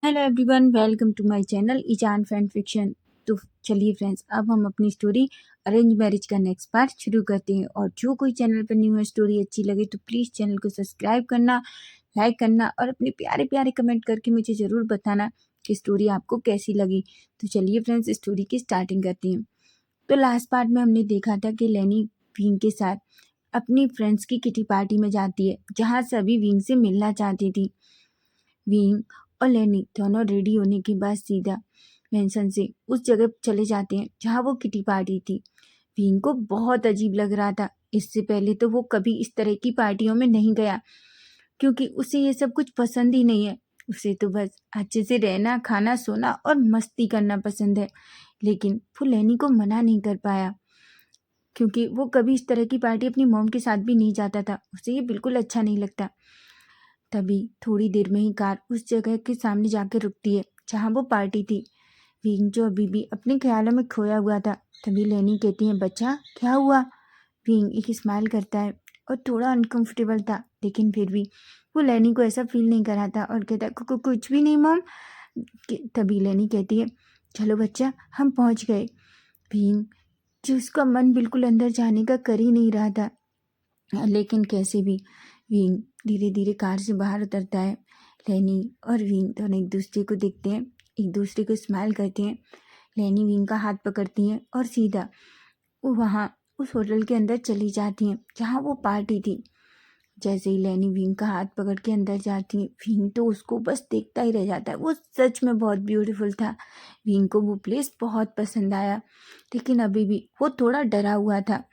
Hello everyone, welcome to my channel ईजान fan fiction. तो चलिए फ्रेंड्स, अब हम अपनी स्टोरी अरेंज मैरिज का नेक्स्ट पार्ट शुरू करते हैं। और जो कोई चैनल पर न्यू है, स्टोरी अच्छी लगे तो प्लीज़ चैनल को सब्सक्राइब करना, लाइक करना और अपने प्यारे प्यारे कमेंट करके मुझे ज़रूर बताना कि स्टोरी आपको कैसी लगी। तो चलिए फ्रेंड्स, स्टोरी की स्टार्टिंग करते हैं। तो लास्ट पार्ट में हमने देखा था कि लेनी विंग के साथ अपनी फ्रेंड्स की किटी पार्टी में जाती है, जहाँ सभी विंग से मिलना चाहती थी। विंग और लेनी दोनों रेडी होने के बाद सीधा मेंशन से उस जगह चले जाते हैं जहाँ वो किटी पार्टी थी। विंग को बहुत अजीब लग रहा था। इससे पहले तो वो कभी इस तरह की पार्टियों में नहीं गया, क्योंकि उसे ये सब कुछ पसंद ही नहीं है। उसे तो बस अच्छे से रहना, खाना, सोना और मस्ती करना पसंद है। लेकिन वो लेनी को मना नहीं कर पाया, क्योंकि वो कभी इस तरह की पार्टी अपनी मॉम के साथ भी नहीं जाता था। उसे ये बिल्कुल अच्छा नहीं लगता। तभी थोड़ी देर में ही कार उस जगह के सामने जाकर रुकती है जहाँ वो पार्टी थी। विंग, जो अभी भी अपने ख्यालों में खोया हुआ था, तभी लेनी कहती है, बच्चा क्या हुआ? विंग एक स्माइल करता है और थोड़ा अनकंफर्टेबल था, लेकिन फिर भी वो लेनी को ऐसा फील नहीं करा था और कहता है, कुछ भी नहीं मॉम। तभी लेनी कहती है, चलो बच्चा, हम पहुंच गए। विंग, जिसका मन बिल्कुल अंदर जाने का कर ही नहीं रहा था, लेकिन कैसे भी विंग धीरे धीरे कार से बाहर उतरता है। लेनी और विंग दोनों एक दूसरे को देखते हैं, एक दूसरे को स्माइल करते हैं। लेनी विंग का हाथ पकड़ती हैं और सीधा वो वहाँ उस होटल के अंदर चली जाती हैं जहाँ वो पार्टी थी। जैसे ही लेनी विंग का हाथ पकड़ के अंदर जाती है, विंग तो उसको बस देखता ही रह जाता है। वो सच में बहुत ब्यूटीफुल था। विंग को वो प्लेस बहुत पसंद आया, लेकिन अभी भी वो थोड़ा डरा हुआ था।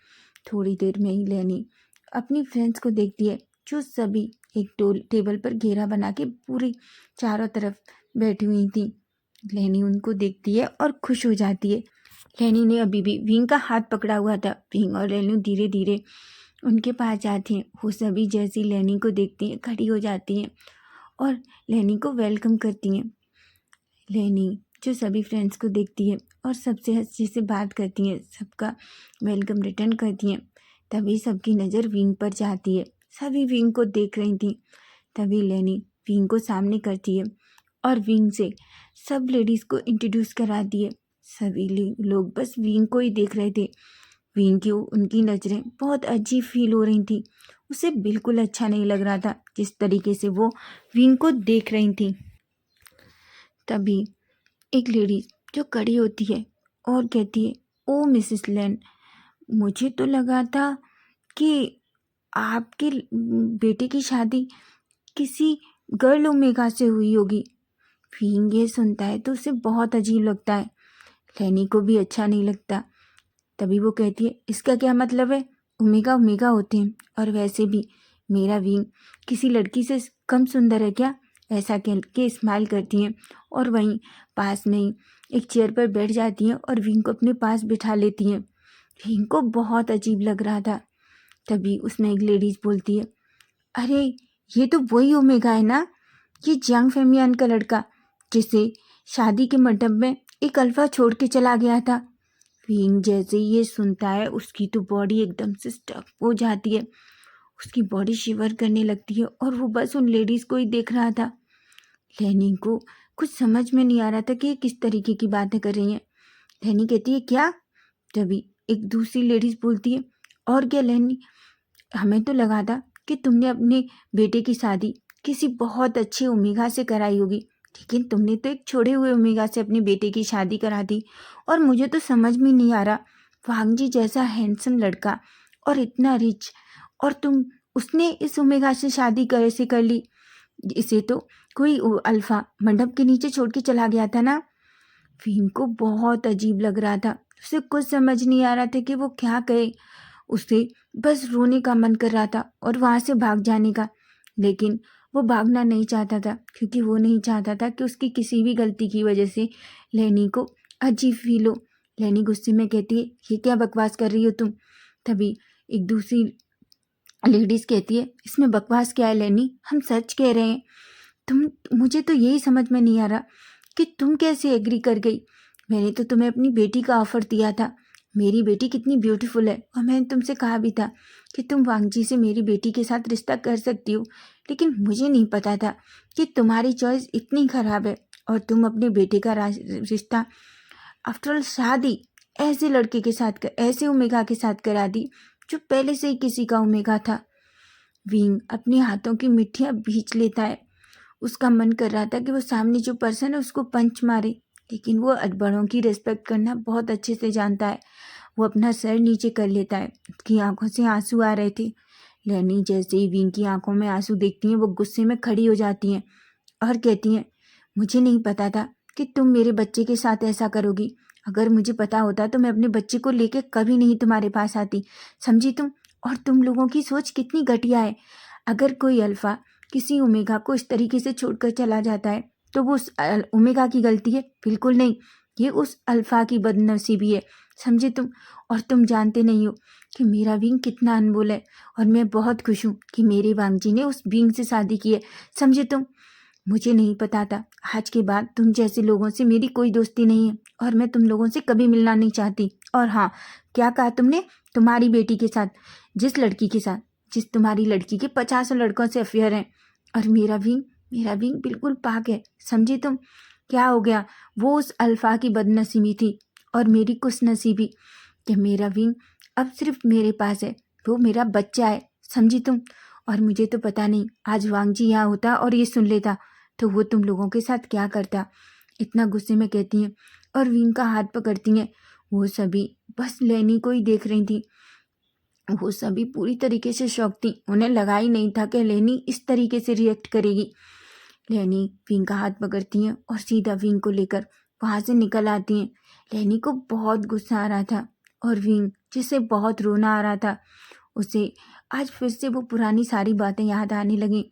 थोड़ी देर में ही लेनी अपनी फ्रेंड्स को देखती है, जो सभी एक टेबल पर घेरा बना के पूरी चारों तरफ बैठी हुई थी। लेनी उनको देखती है और खुश हो जाती है। लेनी ने अभी भी विंग का हाथ पकड़ा हुआ था। विंग और लेनी धीरे धीरे उनके पास जाती हैं। वो सभी जैसी लेनी को देखती हैं, खड़ी हो जाती हैं और लेनी को वेलकम करती हैं। लेनी जो सभी फ्रेंड्स को देखती है और सबसे हंसी से बात करती है, सबका वेलकम रिटर्न करती हैं। तभी सबकी नज़र विंग पर जाती है। सभी विंग को देख रही थी। तभी लेनी विंग को सामने करती है और विंग से सब लेडीज़ को इंट्रोड्यूस कराती है। सभी लोग बस विंग को ही देख रहे थे। विंग की उनकी नज़रें बहुत अजीब फील हो रही थी। उसे बिल्कुल अच्छा नहीं लग रहा था जिस तरीके से वो विंग को देख रही थी। तभी एक लेडी जो खड़ी होती है और कहती है, ओ मिसेस लेन, मुझे तो लगा था कि आपके बेटे की शादी किसी गर्ल ओमेगा से हुई होगी। विंग ये सुनता है तो उसे बहुत अजीब लगता है। लेनी को भी अच्छा नहीं लगता। तभी वो कहती है, इसका क्या मतलब है? ओमेगा ओमेगा होते हैं, और वैसे भी मेरा विंग किसी लड़की से कम सुंदर है क्या? ऐसा कह के स्माइल करती हैं और वहीं पास में ही एक चेयर पर बैठ जाती हैं और विंग को अपने पास बिठा लेती हैं। विंग को बहुत अजीब लग रहा था। तभी उसमें एक लेडीज बोलती है, अरे ये तो वही ओमेगा है ना, ये जंग फेमियान का लड़का जिसे शादी के मंडप में एक अल्फा छोड़ के चला गया था। विंग जैसे ही ये सुनता है, उसकी तो बॉडी एकदम से स्टक हो जाती है। उसकी बॉडी शिवर करने लगती है और वो बस उन लेडीज़ को ही देख रहा था। लेनी को कुछ समझ में नहीं आ रहा था कि ये किस तरीके की बातें कर रही हैं। लेनी कहती है, क्या? तभी एक दूसरी लेडीज़ बोलती है, और क्या लेनी, हमें तो लगा था कि तुमने अपने बेटे की शादी किसी बहुत अच्छे ओमेगा से कराई होगी, लेकिन तुमने तो एक छोड़े हुए ओमेगा से अपने बेटे की शादी करा दी। और मुझे तो समझ में नहीं आ रहा, वांगजी जैसा हैंडसम लड़का और इतना रिच, और तुम उसने इस ओमेगा से शादी कैसे कर ली? इसे तो कोई अल्फा मंडप के नीचे छोड़ के चला गया था ना। विंग को बहुत अजीब लग रहा था। उसे कुछ समझ नहीं आ रहा था कि वो क्या कहे। उसे बस रोने का मन कर रहा था और वहाँ से भाग जाने का, लेकिन वो भागना नहीं चाहता था, क्योंकि वो नहीं चाहता था कि उसकी किसी भी गलती की वजह से लेनी को अजीब फील हो। लेनी गुस्से में कहती है, ये क्या बकवास कर रही हो तुम? तभी एक दूसरी लेडीज़ कहती है, इसमें बकवास क्या है लेनी, हम सच कह रहे हैं। तुम, मुझे तो यही समझ में नहीं आ रहा कि तुम कैसे एग्री कर गई। मैंने तो तुम्हें अपनी बेटी का ऑफ़र दिया था। मेरी बेटी कितनी ब्यूटीफुल है, और मैंने तुमसे कहा भी था कि तुम वांगजी से मेरी बेटी के साथ रिश्ता कर सकती हो, लेकिन मुझे नहीं पता था कि तुम्हारी चॉइस इतनी ख़राब है और तुम अपने बेटे का रिश्ता, आफ्टर ऑल शादी, ऐसे लड़के के साथ ऐसे ओमेगा के साथ करा दी जो पहले से ही किसी का ओमेगा था। विंग अपने हाथों की मिट्टियाँ भींच लेता है। उसका मन कर रहा था कि वो सामने जो पर्सन है उसको पंच मारे, लेकिन वो बड़ों की रिस्पेक्ट करना बहुत अच्छे से जानता है। वो अपना सर नीचे कर लेता है। उसकी आंखों से आंसू आ रहे थे। लेनी जैसे ही विंग की आंखों में आंसू देखती हैं, वो गुस्से में खड़ी हो जाती हैं और कहती हैं, मुझे नहीं पता था कि तुम मेरे बच्चे के साथ ऐसा करोगी। अगर मुझे पता होता तो मैं अपने बच्चे को लेके कभी नहीं तुम्हारे पास आती, समझी तुम? और तुम लोगों की सोच कितनी घटिया है। अगर कोई अल्फा किसी ओमेगा को इस तरीके से छोड़कर चला जाता है तो वो उस ओमेगा की गलती है? बिल्कुल नहीं, ये उस अल्फा की बदनसीबी है, समझे तुम? और तुम जानते नहीं हो कि मेरा विंग कितना अनमोल है, और मैं बहुत खुश हूँ कि मेरे वांग जी ने उस विंग से शादी की है, समझे तुम? मुझे नहीं पता था। आज के बाद तुम जैसे लोगों से मेरी कोई दोस्ती नहीं है, और मैं तुम लोगों से कभी मिलना नहीं चाहती। और हाँ, क्या कहा तुमने? तुम्हारी बेटी के साथ, जिस लड़की के साथ, जिस तुम्हारी लड़की के 50 लड़कों से अफेयर हैं। और मेरा विंग बिल्कुल पाक है, समझी तुम? क्या हो गया? वो उस अल्फा की बदनसीबी थी और मेरी खुशनसीबी कि मेरा विंग अब सिर्फ मेरे पास है। वो मेरा बच्चा है, समझी तुम? और मुझे तो पता नहीं, आज वांग जी यहाँ होता और ये सुन लेता तो वो तुम लोगों के साथ क्या करता। इतना गुस्से में कहती हैं और विंग का हाथ पकड़ती हैं। वो सभी बस लेनी को ही देख रही थी। वो सभी पूरी तरीके से शॉक थी। उन्हें लगा ही नहीं था कि लेनी इस तरीके से रिएक्ट करेगी। लेनी विंग का हाथ पकड़ती हैं और सीधा विंग को लेकर वहाँ से निकल आती हैं। लेनी को बहुत गुस्सा आ रहा था और विंग, जिसे बहुत रोना आ रहा था, उसे आज फिर से वो पुरानी सारी बातें याद आने लगी,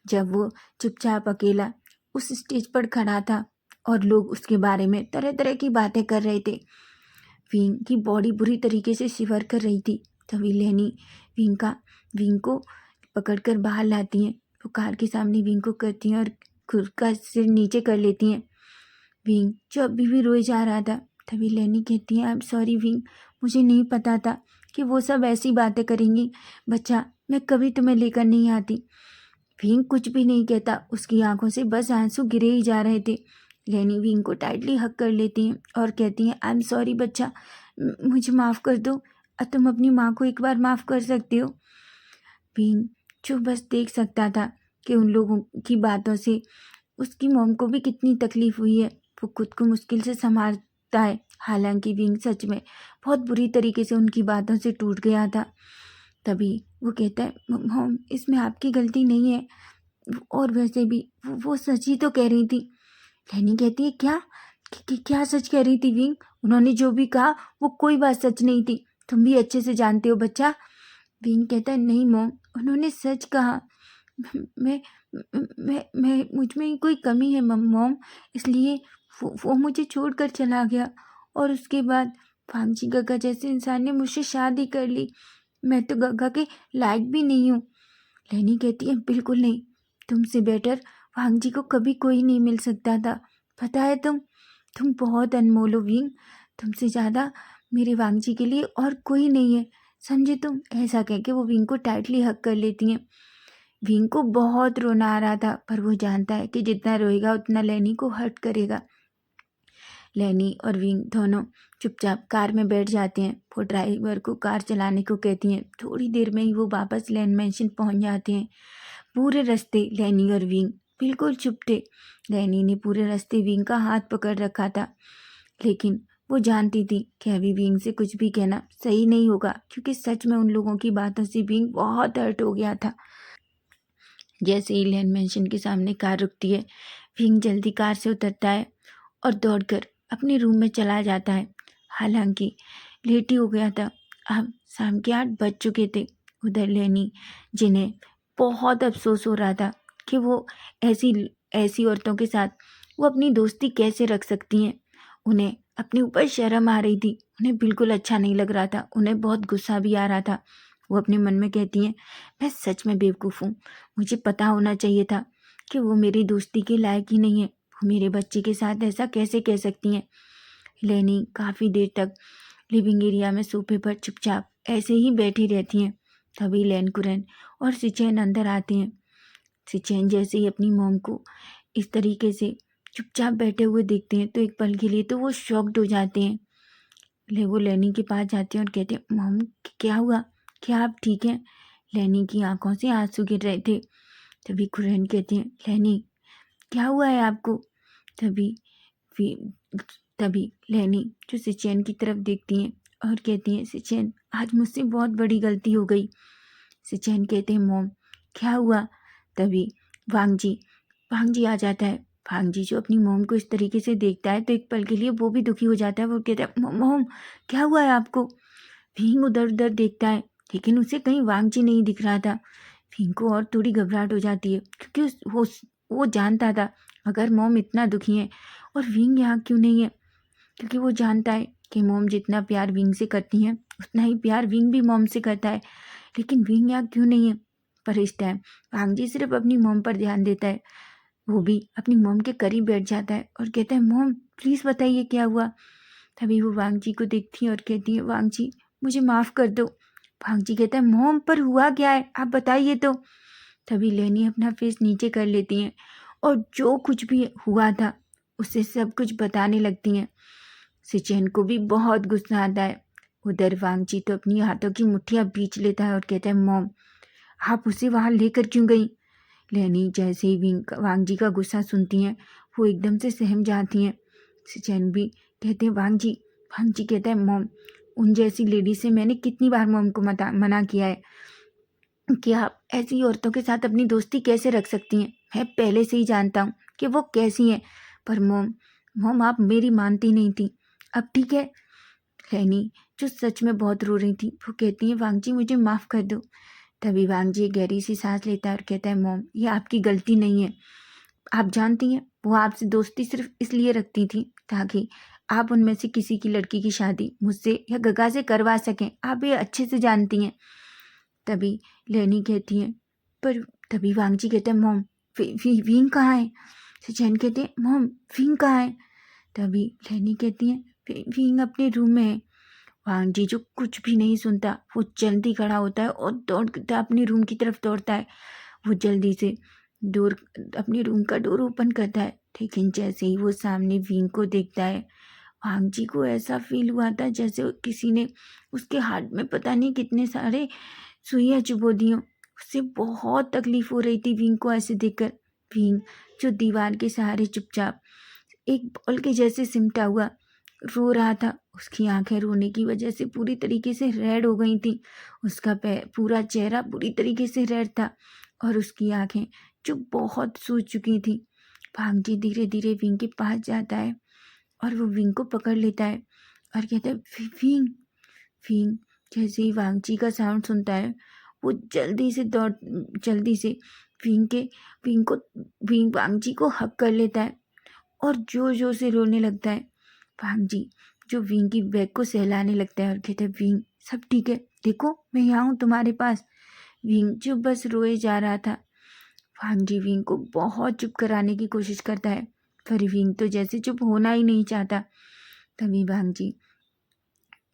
जब वो चुपचाप अकेला उस स्टेज पर खड़ा था और लोग उसके बारे में तरह तरह की बातें कर रहे थे। विंग की बॉडी बुरी तरीके से शिवर कर रही थी। तभी लेनी विंग को पकड़कर बाहर लाती हैं। वो कार के सामने विंग को करती हैं और खुद का सिर नीचे कर लेती हैं। विंग जो अभी भी रोए जा रहा था, तभी लेनी कहती है, आई एम सॉरी विंग, मुझे नहीं पता था कि वो सब ऐसी बातें करेंगी। बच्चा, मैं कभी तुम्हें लेकर नहीं आती। विंग कुछ भी नहीं कहता, उसकी आंखों से बस आंसू गिरे ही जा रहे थे। लेनी विंग को टाइटली हक कर लेती हैं और कहती हैं, आई एम सॉरी बच्चा, मुझे माफ़ कर दो। तुम अपनी माँ को एक बार माफ़ कर सकते हो। विंग जो बस देख सकता था कि उन लोगों की बातों से उसकी मॉम को भी कितनी तकलीफ हुई है। वो खुद को मुश्किल से संभालता है। हालांकि विंग सच में बहुत बुरी तरीके से उनकी बातों से टूट गया था। तभी वो कहता है, मॉम, इसमें आपकी गलती नहीं है, और वैसे भी वो सच ही तो कह रही थी। लेनी कहती है, क्या? क्या सच कह रही थी विंग? उन्होंने जो भी कहा वो कोई बात सच नहीं थी, तुम भी अच्छे से जानते हो बच्चा। विंग कहता है, नहीं मॉम, उन्होंने सच कहा। मैं मैं मुझ में ही कोई कमी है मॉम, इसलिए वो मुझे छोड़कर चला गया, और उसके बाद भांजी गगा जैसे इंसान ने मुझसे शादी कर ली। मैं तो गगा के लायक भी नहीं हूँ। लेनी कहती है, बिल्कुल नहीं, तुमसे बेटर भांजी को कभी कोई नहीं मिल सकता था। पता है तुम बहुत अनमोल हो विंग, तुमसे ज़्यादा मेरे वांगजी के लिए और कोई नहीं है, समझे तुम? ऐसा कह के वो विंग को टाइटली हक कर लेती हैं। विंग को बहुत रोना आ रहा था, पर वो जानता है कि जितना रोएगा उतना लेनी को हर्ट करेगा। लेनी और विंग दोनों चुपचाप कार में बैठ जाते हैं। वो ड्राइवर को कार चलाने को कहती हैं। थोड़ी देर में ही वो वापस लैंड मैंशन पहुंच जाते हैं। पूरे रास्ते लेनी और विंग बिल्कुल चुप थे। लेनी ने पूरे रास्ते विंग का हाथ पकड़ रखा था, लेकिन वो जानती थी कि अभी विंग से कुछ भी कहना सही नहीं होगा, क्योंकि सच में उन लोगों की बातों से विंग बहुत हर्ट हो गया था। जैसे ही लैंड मैंशन के सामने कार रुकती है, विंग जल्दी कार से उतरता है और दौड़कर अपने रूम में चला जाता है। हालांकि लेट ही हो गया था, अब शाम के 8 बज चुके थे। उधर लेनी, जिन्हें बहुत अफसोस हो रहा था कि वो ऐसी ऐसी औरतों के साथ वो अपनी दोस्ती कैसे रख सकती हैं। उन्हें अपने ऊपर शर्म आ रही थी, उन्हें बिल्कुल अच्छा नहीं लग रहा था, उन्हें बहुत गुस्सा भी आ रहा था। वो अपने मन में कहती हैं, मैं सच में बेवकूफ़ हूँ, मुझे पता होना चाहिए था कि वो मेरी दोस्ती के लायक ही नहीं है। वो मेरे बच्चे के साथ ऐसा कैसे कह सकती हैं। लेनी काफ़ी देर तक लिविंग एरिया में सोफे पर चुपचाप ऐसे ही बैठी रहती हैं। तभी लैन कुरन और सिचेन अंदर आते हैं। सिचेन जैसे ही अपनी मॉम को इस तरीके से चुपचाप बैठे हुए देखते हैं तो एक पल के लिए तो वो शॉक्ड हो जाते हैं। वो लेनी के पास जाते हैं और कहते हैं, मॉम क्या हुआ, क्या आप ठीक हैं? लेनी की आंखों से आंसू गिर रहे थे। तभी खुरैन कहते हैं, लेनी क्या हुआ है आपको? तभी वी- तभी लेनी जो सिचैन की तरफ देखती हैं और कहती हैं, सिचैन आज मुझसे बहुत बड़ी गलती हो गई। सिचैन कहते हैं, मॉम क्या हुआ? तभी वांगजी वांगजी आ जाता है। वांगजी जो अपनी मॉम को इस तरीके से देखता है तो एक पल के लिए वो भी दुखी हो जाता है। वो कहता है, मॉम क्या हुआ है आपको? भींग उधर उधर देखता है लेकिन उसे कहीं वांगजी नहीं दिख रहा था। भींग को और थोड़ी घबराहट हो जाती है क्योंकि वो जानता था अगर मॉम इतना दुखी है और विंग यहाँ क्यों नहीं है, क्योंकि वो जानता है कि मॉम जितना प्यार विंग से करती हैं उतना ही प्यार विंग भी मॉम से करता है। लेकिन विंग यहाँ क्यों नहीं है? पर इस टाइम वांगजी सिर्फ अपनी मॉम पर ध्यान देता है। वो भी अपनी मॉम के करीब बैठ जाता है और कहता है, मॉम प्लीज़ बताइए क्या हुआ? तभी वो वांगजी को देखती है और कहती है, वांगजी मुझे माफ़ कर दो। वांगजी कहता है, मॉम पर हुआ क्या है, आप बताइए तो। तभी लेनी अपना फेस नीचे कर लेती हैं और जो कुछ भी हुआ था उसे सब कुछ बताने लगती हैं। सिचेन को भी बहुत गुस्सा आता है। उधर वांगजी तो अपनी हाथों की मुट्ठियां बींच लेता है और कहता है, मॉम आप उसे वहां लेकर क्यों गई? लेनी जैसे ही वांगजी का गुस्सा सुनती हैं वो एकदम से सहम जाती हैं। सिचेन भी कहते हैं, वांगजी। वांगजी कहता है, मॉम उन जैसी लेडी से मैंने कितनी बार मॉम को मना किया है कि आप ऐसी औरतों के साथ अपनी दोस्ती कैसे रख सकती हैं। मैं पहले से ही जानता हूँ कि वो कैसी हैं, पर मॉम मॉम आप मेरी मानती नहीं थी। अब ठीक है। लेनी जो सच में बहुत रो रही थी वो कहती है, वांगजी मुझे माफ़ कर दो। तभी वांगजी गहरी सी सांस लेता है और कहता है, मॉम ये आपकी गलती नहीं है। आप जानती हैं वो आपसे दोस्ती सिर्फ इसलिए रखती थी ताकि आप उनमें से किसी की लड़की की शादी मुझसे या गगा से करवा सकें। आप ये अच्छे से जानती हैं। तभी लेनी कहती है, पर तभी वांगजी कहते हैं, मॉम विंग कहाँ है? सचैन कहते हैं, मॉम विंग कहाँ है? तभी लेनी कहती है, विंग अपने रूम में है। वांगजी जो कुछ भी नहीं सुनता वो जल्दी खड़ा होता है और दौड़ता अपने रूम की तरफ दौड़ता है। वो जल्दी से डोर अपने रूम का डोर ओपन करता है लेकिन जैसे ही वो सामने विंग को देखता है वांगजी को ऐसा फील हुआ था जैसे किसी ने उसके हार्ट में पता नहीं कितने सारे सुइयां चुभो दी हों। उसे बहुत तकलीफ हो रही थी विंग को ऐसे देखकर। विंग जो दीवार के सहारे चुपचाप एक बॉल के जैसे सिमटा हुआ रो रहा था। उसकी आंखें रोने की वजह से पूरी तरीके से रेड हो गई थी। उसका पूरा चेहरा पूरी तरीके से रेड था और उसकी आंखें जो बहुत सूज चुकी थी। भांगजी धीरे धीरे विंग के पास जाता है और वो विंग को पकड़ लेता है और कहता है, विंग विंग। जैसे ही वांगजी का साउंड सुनता है वो जल्दी से विंग के विंग को विंग वांगजी को हक कर लेता है और जोर जोर से रोने लगता है। भांगजी जो विंग की बैग को सहलाने लगता है और कहता है, विंग सब ठीक है, देखो मैं यहाँ हूँ तुम्हारे पास। विंग जो बस रोए जा रहा था। भांगजी विंग को बहुत चुप कराने की कोशिश करता है पर विंग तो जैसे चुप होना ही नहीं चाहता। तभी भांगजी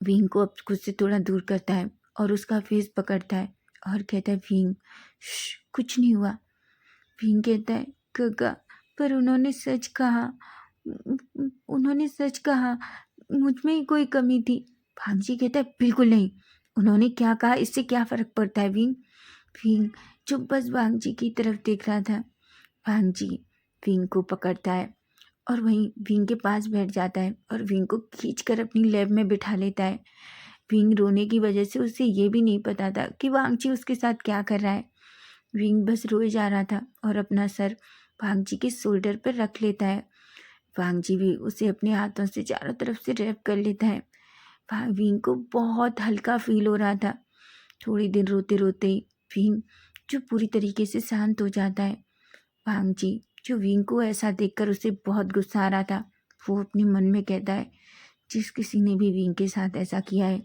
विंग को अब खुद से थोड़ा दूर करता है और उसका फेस पकड़ता है और कहता है, विंग कुछ नहीं हुआ। विंग कहता है, गगा पर उन्होंने सच कहा, उन्होंने सच कहा, मुझ में ही कोई कमी थी। भांगजी कहता है, बिल्कुल नहीं, उन्होंने क्या कहा इससे क्या फर्क पड़ता है विंग। विंग जो बस भांगजी की तरफ देख रहा था। भांगजी विंग को पकड़ता है और वहीं विंग के पास बैठ जाता है और विंग को खींचकर अपनी लैब में बिठा लेता है। विंग रोने की वजह से उसे ये भी नहीं पता था कि वांगजी उसके साथ क्या कर रहा है। विंग बस रोए जा रहा था और अपना सर वांगजी के शोल्डर पर रख लेता है। वांगजी भी उसे अपने हाथों से चारों तरफ से रैप कर लेता है। विंग को बहुत हल्का फील हो रहा था। थोड़ी देर रोते रोते ही विंग जो पूरी तरीके से शांत हो जाता है। वांगजी जो विंग को ऐसा देखकर उसे बहुत गुस्सा आ रहा था वो अपने मन में कहता है, जिस किसी ने भी विंग के साथ ऐसा किया है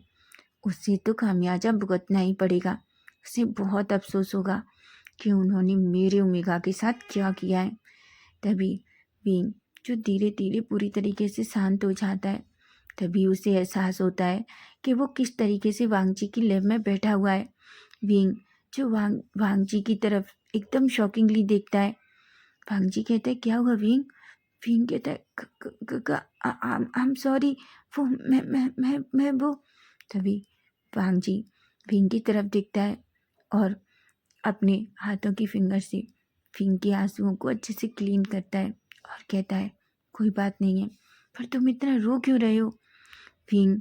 उससे तो खामियाजा भुगतना ही पड़ेगा। उसे बहुत अफसोस होगा कि उन्होंने मेरे ओमेगा के साथ क्या किया है। तभी विंग जो धीरे धीरे पूरी तरीके से शांत हो जाता है। तभी उसे एहसास होता है कि वो किस तरीके से वांगजी की लैब में बैठा हुआ है। विंग जो वांगजी की तरफ एकदम शॉकिंगली देखता है। वांगजी कहता है, क्या हुआ विंग? भीम कहता है गगा आई एम सॉरी, वो मैं वो। तभी वांग जी भीम की तरफ देखता है और अपने हाथों की फिंगर से भीम के आंसुओं को अच्छे से क्लीन करता है और कहता है कोई बात नहीं है, पर तुम इतना रो क्यों रहे हो। भीम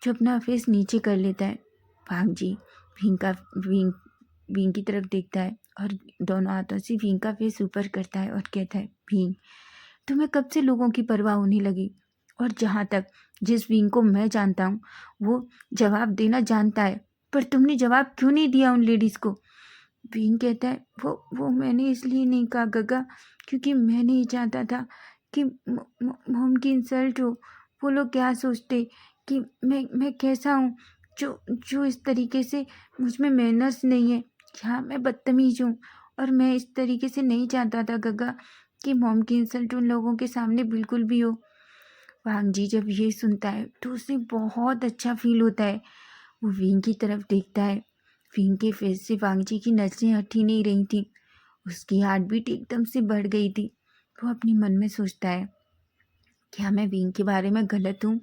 जो अपना फेस नीचे कर लेता है, वांग जी भीम भीम की तरफ देखता है और दोनों हाथों से भीम का फेस ऊपर करता है और कहता है भीम तुम्हें कब से लोगों की परवाह होने लगी, और जहाँ तक जिस भीम को मैं जानता हूँ वो जवाब देना जानता है, पर तुमने जवाब क्यों नहीं दिया उन लेडीज़ को। भीम कहता है वो मैंने इसलिए नहीं कहा गगा, क्योंकि मैं नहीं चाहता था कि मोम की इंसल्ट हो। वो लोग क्या सोचते कि मैं कैसा हूँ जो जो इस तरीके से मुझ में मैनर्स नहीं है। हाँ मैं बदतमीज हूँ और मैं इस तरीके से नहीं चाहता था गगा कि मोम की इंसल्ट उन लोगों के सामने बिल्कुल भी हो। वांग जी जब ये सुनता है तो उसे बहुत अच्छा फील होता है। वो विंग की तरफ देखता है। विंग के फेस से वांग जी की नजरें हटी नहीं रही थी, उसकी हार्ट बीट एकदम से बढ़ गई थी। वो अपने मन में सोचता है क्या मैं विंग के बारे में गलत हूँ,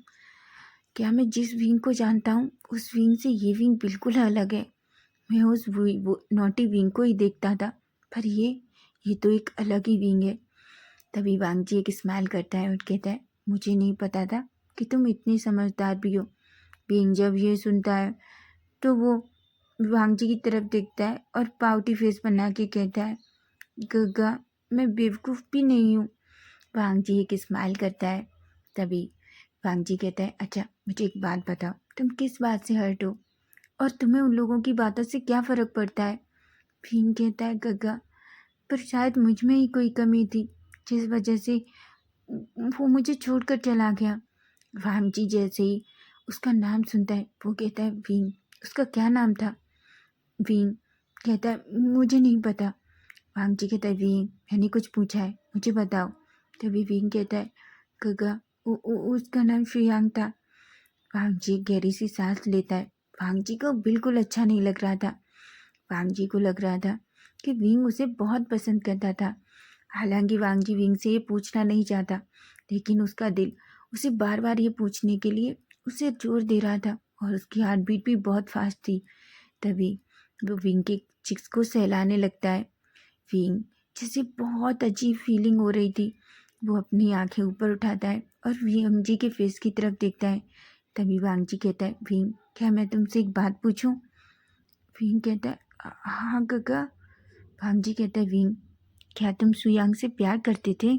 क्या मैं जिस विंग को जानता हूँ उस विंग से ये विंग बिल्कुल अलग है। मैं उस वो नोटी विंग को ही देखता था, पर ये तो एक अलग ही विंग है। तभी वांग जी एक स्माइल करता है और कहता है मुझे नहीं पता था कि तुम इतनी समझदार भी हो। विंग जब ये सुनता है तो वो वांग जी की तरफ देखता है और पाउटी फेस बना के कहता है गगा मैं बेवकूफ़ भी नहीं हूँ। वांग जी एक स्माइल करता है। तभी वांग जी कहता है अच्छा मुझे एक बात बताओ, तुम किस बात से हर्ट हो और तुम्हें उन लोगों की बातों से क्या फ़र्क पड़ता है। भीम कहता है गगा पर शायद मुझ में ही कोई कमी थी जिस वजह से वो मुझे छोड़कर चला गया। वांग जी जैसे ही उसका नाम सुनता है वो कहता है भीम उसका क्या नाम था। भीम कहता है मुझे नहीं पता। वांग जी कहता है भीम मैंने कुछ पूछा है, मुझे बताओ। तभी भीम कहता है गगा उसका नाम श्रेयांग था। वांग जी गहरी सी सांस लेता है। वांग जी को बिल्कुल अच्छा नहीं लग रहा था। वांग जी को लग रहा था कि विंग उसे बहुत पसंद करता था। हालांकि वांग जी विंग से ये पूछना नहीं चाहता, लेकिन उसका दिल उसे बार बार ये पूछने के लिए उसे जोर दे रहा था और उसकी हार्ट बीट भी बहुत फास्ट थी। तभी वो विंग के चिक्स को सहलाने लगता है। विंग जिसे बहुत अजीब फीलिंग हो रही थी वो अपनी आंखें ऊपर उठाता है और वांग जी के फेस की तरफ देखता है। तभी वांग जी कहता है विंग क्या मैं तुमसे एक बात पूछूं। विंग कहता है हाँ गगा। वांग जी कहता है विंग क्या तुम सुयांग से प्यार करते थे।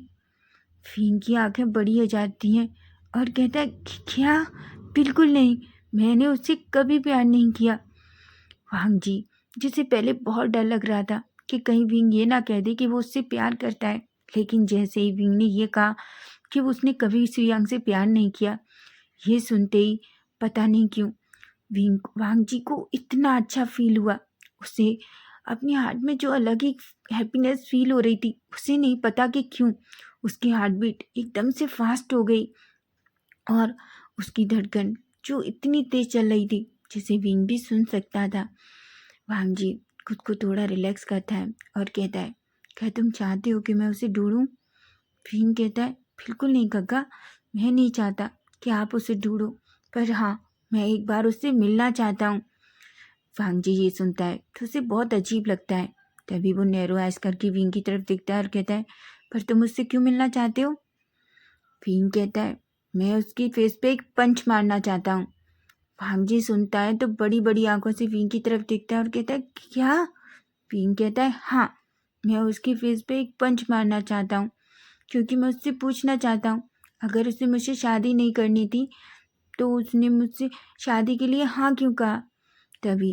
विंग की आंखें बड़ी हो जाती हैं और कहता है क्या, बिल्कुल नहीं, मैंने उससे कभी प्यार नहीं किया। वांग जी जिसे पहले बहुत डर लग रहा था कि कहीं विंग ये ना कह दे कि वो उससे प्यार करता है, लेकिन जैसे ही विंग ने ये कहा कि वो उसने कभी सुयांग से प्यार नहीं किया, ये सुनते ही पता नहीं क्यों वांग जी को इतना अच्छा फील हुआ। उसे अपने हार्ट में जो अलग ही हैप्पीनेस फील हो रही थी, उसे नहीं पता कि क्यों उसकी हार्ट बीट एकदम से फास्ट हो गई और उसकी धड़कन जो इतनी तेज चल रही थी जिसे विंग भी सुन सकता था। वांग जी खुद को थोड़ा रिलैक्स करता है और कहता है क्या तुम चाहते हो कि मैं उसे ढूंढूं। विंग कहता है बिल्कुल नहीं गग्गा, मैं नहीं चाहता कि आप उसे ढूंढो, पर हाँ मैं एक बार उससे मिलना चाहता हूँ। वांग जी ये सुनता है तो उसे बहुत अजीब लगता है। तभी वो नैरो आइज करके विंग की तरफ देखता है और कहता है पर तुम उससे क्यों मिलना चाहते हो। विंग कहता है मैं उसकी फेस पे एक पंच मारना चाहता हूँ। वांग जी सुनता है तो बड़ी बड़ी आंखों से विंग की तरफ देखता है और कहता है क्या। विंग कहता है हाँ मैं उसकी फेस पे एक पंच मारना चाहता हूँ, क्योंकि मैं उससे पूछना चाहता हूँ अगर उसे मुझसे शादी नहीं करनी थी तो उसने मुझसे शादी के लिए हाँ क्यों कहा। तभी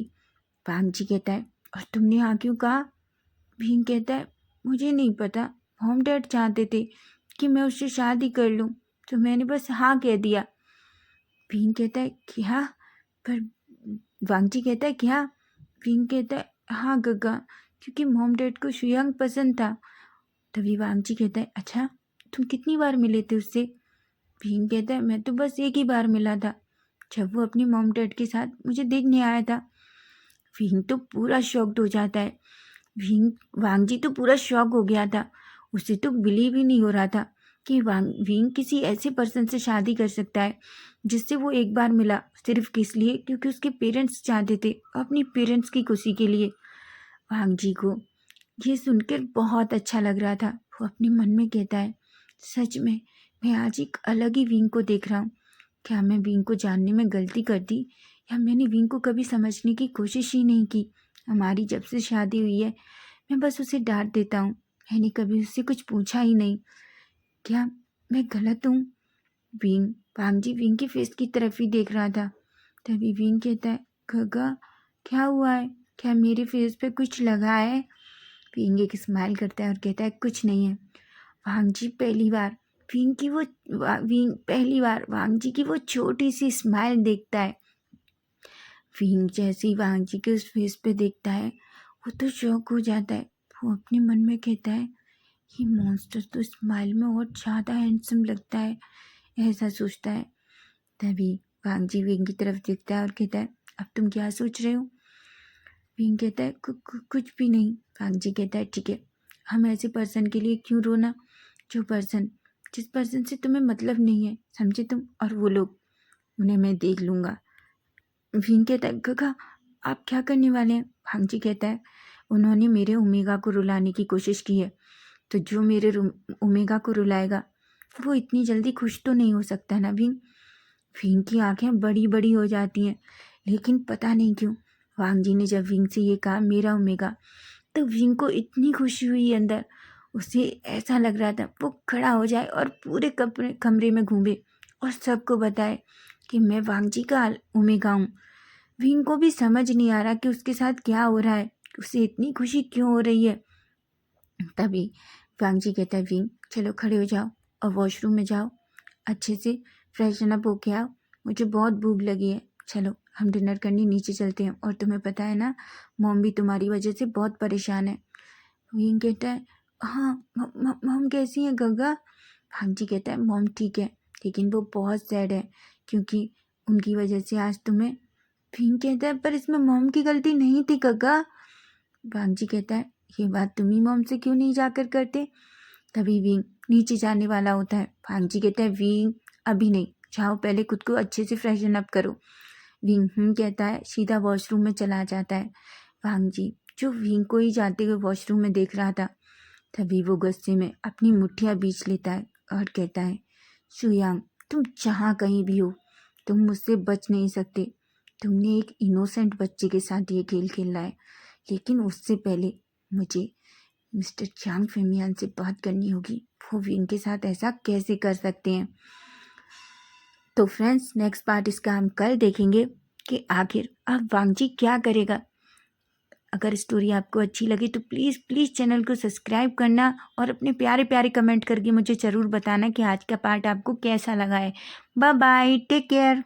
वांग जी कहता है और तुमने हाँ क्यों कहा। भीम कहता है मुझे नहीं पता, होम डैड चाहते थे कि मैं उससे शादी कर लूँ तो मैंने बस हाँ कह दिया। भीम कहता है क्या, पर वांग जी कहता है क्या। भीम कहता है हाँ गग्गा, क्योंकि मोम डैड को शुयांग पसंद था। तभी वांग जी कहता है अच्छा तुम कितनी बार मिले थे उससे। भीम कहता है मैं तो बस एक ही बार मिला था, जब वो अपनी मोम डैड के साथ मुझे देखने आया था। भीम तो पूरा शॉक्ड हो जाता है। भीम वांग जी तो पूरा शॉक हो गया था, उसे तो बिलीव ही नहीं हो रहा था कि विंग किसी ऐसे पर्सन से शादी कर सकता है जिससे वो एक बार मिला सिर्फ किस लिए, क्योंकि उसके पेरेंट्स चाहते थे, अपनी पेरेंट्स की खुशी के लिए। वांग जी को ये सुनकर बहुत अच्छा लग रहा था। वो अपने मन में कहता है, सच में मैं आज एक अलग ही विंग को देख रहा हूँ। क्या मैं विंग को जानने में गलती कर दी, या मैंने विंग को कभी समझने की कोशिश ही नहीं की। हमारी जब से शादी हुई है मैं बस उसे डांट देता हूँ, मैंने कभी उससे कुछ पूछा ही नहीं। क्या मैं गलत हूँ? वांग जी विंग के फेस की तरफ ही देख रहा था। तभी विंग कहता है, गगा क्या हुआ है, क्या मेरे फेस पे कुछ लगा है? विंग एक स्माइल करता है और कहता है, कुछ नहीं है। वांग जी पहली बार वांग जी की वो छोटी सी स्माइल देखता है। विंग जैसे ही वांग जी के उस फेस पे देखता है वो तो शॉक हो जाता है। वो अपने मन में कहता है, ये मॉन्स्टर तो स्माइल में और ज़्यादा हैंडसम लगता है, ऐसा सोचता है। तभी वांग जी विंग की तरफ देखता है और कहता है, अब तुम क्या सोच रहे हो? विंग कहता है, कुछ भी नहीं। वांग जी कहता है, ठीक है, हम ऐसे पर्सन के लिए क्यों रोना, जिस पर्सन से तुम्हें मतलब नहीं है, समझे तुम? और वो लोग, उन्हें मैं देख लूँगा। विंग कहता है, गगा आप क्या करने वाले हैं? वांग जी कहता है, उन्होंने मेरे ओमेगा को रुलाने की कोशिश की है, तो जो मेरे ओमेगा को रुलाएगा वो इतनी जल्दी खुश तो नहीं हो सकता ना विंग। विंग की आंखें बड़ी बड़ी हो जाती हैं, लेकिन पता नहीं क्यों वांग जी ने जब विंग से ये कहा मेरा ओमेगा, तो विंग को इतनी खुशी हुई अंदर, उसे ऐसा लग रहा था वो खड़ा हो जाए और पूरे कमरे में घूमे और सबको बताए कि मैं वांग जी का ओमेगा हूँ। विंग को भी समझ नहीं आ रहा कि उसके साथ क्या हो रहा है, उसे इतनी खुशी क्यों हो रही है। तभी वांग जी कहता है, विंग चलो खड़े हो जाओ और वॉशरूम में जाओ, अच्छे से फ्रेशन अप होके आओ, मुझे बहुत भूख लगी है, चलो हम डिनर करने नीचे चलते हैं। और तुम्हें पता है ना, मॉम भी तुम्हारी वजह से बहुत परेशान है। विंग कहता है, हाँ मॉम कैसी हैं गगा? वांग जी कहता है, मॉम ठीक है, लेकिन वो बहुत सैड है क्योंकि उनकी वजह से आज तुम्हें। विंग कहता है, पर इसमें मॉम की गलती नहीं थी गगा। वांग जी कहता है, ये बात तुम ही मॉम से क्यों नहीं जाकर करते? तभी विंग नीचे जाने वाला होता है। वांग जी कहता है, विंग अभी नहीं, जाओ पहले खुद को अच्छे से फ्रेशन अप करो। विंग कहता है, सीधा वॉशरूम में चला जाता है। वांग जी जो विंग को ही जाते हुए वॉशरूम में देख रहा था, तभी वो गुस्से में अपनी मुट्ठियाँ बींच लेता है और कहता है, शुयांग तुम जहाँ कहीं भी हो, तुम मुझसे बच नहीं सकते। तुमने एक इनोसेंट बच्चे के साथ ये खेल खेला है, लेकिन उससे पहले मुझे मिस्टर चांग फेमियान से बात करनी होगी। वो विंग के साथ ऐसा कैसे कर सकते हैं? तो फ्रेंड्स नेक्स्ट पार्ट इसका हम कल देखेंगे कि आखिर अब वांग जी क्या करेगा। अगर स्टोरी आपको अच्छी लगी तो प्लीज़ प्लीज़ चैनल को सब्सक्राइब करना और अपने प्यारे प्यारे कमेंट करके मुझे ज़रूर बताना कि आज का पार्ट आपको कैसा लगा है। Bye bye, take care.